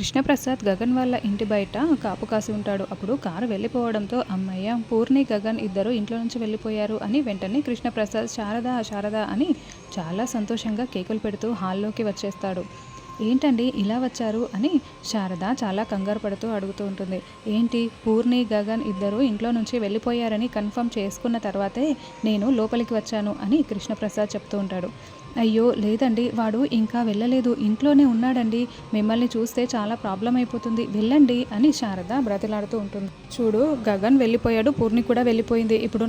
కృష్ణప్రసాద్ గగన్ వాళ్ళ ఇంటి బయట కాపు కాసి ఉంటాడు. అప్పుడు కారు వెళ్ళిపోవడంతో అమ్మయ్య, పూర్ణి గగన్ ఇద్దరు ఇంట్లో నుంచి వెళ్ళిపోయారు అని వెంటనే కృష్ణప్రసాద్ శారదా శారదా అని చాలా సంతోషంగా కేకులు పెడుతూ హాల్లోకి వచ్చేస్తాడు. ఏంటండి ఇలా వచ్చారు అని శారద చాలా కంగారు పడుతూ అడుగుతూ ఉంటుంది. ఏంటి, పూర్ణి గగన్ ఇద్దరు ఇంట్లో నుంచి వెళ్ళిపోయారని కన్ఫర్మ్ చేసుకున్న తర్వాతే నేను లోపలికి వచ్చాను అని కృష్ణప్రసాద్ చెప్తూ ఉంటాడు. అయ్యో లేదండి, వాడు ఇంకా వెళ్ళలేదు, ఇంట్లోనే ఉన్నాడండి, మిమ్మల్ని చూస్తే చాలా ప్రాబ్లం అయిపోతుంది, వెళ్ళండి అని శారద బ్రతిలాడుతూ ఉంటుంది. చూడు, గగన్ వెళ్ళిపోయాడు, పూర్ణి కూడా వెళ్ళిపోయింది. ఇప్పుడు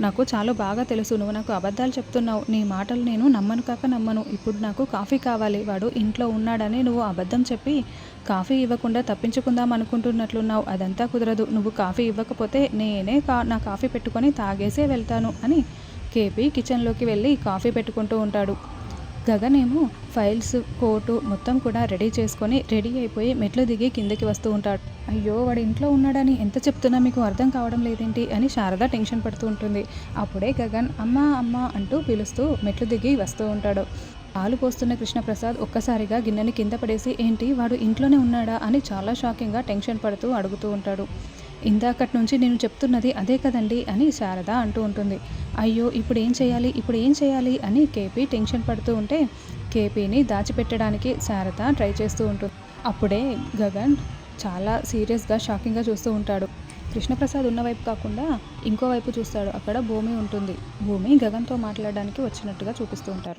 నాకు చాలా బాగా తెలుసు, నువ్వు నాకు అబద్ధాలు చెప్తున్నావు, నీ మాటలు నేను నమ్మను కాక నమ్మను. ఇప్పుడు నాకు కాఫీ కావాలి, వాడు ఇంట్లో ఉన్నాడని నువ్వు అబద్ధం చెప్పి కాఫీ ఇవ్వకుండా తప్పించుకుందాం అనుకుంటున్నట్లున్నావు. అదంతా కుదరదు, నువ్వు కాఫీ ఇవ్వకపోతే నేనే నా కాఫీ పెట్టుకొని తాగేసే వెళ్తాను అని కేపీ కిచెన్లోకి వెళ్ళి కాఫీ పెట్టుకుంటూ ఉంటాడు. గగన్ ఏమో ఫైల్స్, కోటు మొత్తం కూడా రెడీ అయిపోయి మెట్లు దిగి కిందకి వస్తూ ఉంటాడు. అయ్యో, వాడు ఇంట్లో ఉన్నాడని ఎంత చెప్తున్నా మీకు అర్థం కావడం లేదేంటి అని శారద టెన్షన్ పడుతూ ఉంటుంది. అప్పుడే గగన్ అమ్మా అమ్మా అంటూ పిలుస్తూ మెట్లు దిగి వస్తూ ఉంటాడు. పాలు పోస్తున్న కృష్ణప్రసాద్ ఒక్కసారిగా గిన్నెని కింద పడేసి ఏంటి, వాడు ఇంట్లోనే ఉన్నాడా అని చాలా షాకింగ్గా టెన్షన్ పడుతూ అడుగుతూ ఉంటాడు. ఇందాకటి నుంచి నేను చెప్తున్నది అదే కదండి అని శారద అంటూ ఉంటుంది. అయ్యో, ఇప్పుడు ఏం చేయాలి అని కేపీ టెన్షన్ పడుతూ ఉంటే కేపీని దాచిపెట్టడానికి శారద ట్రై చేస్తూ ఉంటుంది. అప్పుడే గగన్ చాలా సీరియస్గా షాకింగ్గా చూస్తూ ఉంటాడు. కృష్ణప్రసాద్ ఉన్న వైపు కాకుండా ఇంకో వైపు చూస్తాడు. అక్కడ భూమి ఉంటుంది. భూమి గగన్తో మాట్లాడడానికి వచ్చినట్టుగా చూపిస్తూ ఉంటారు.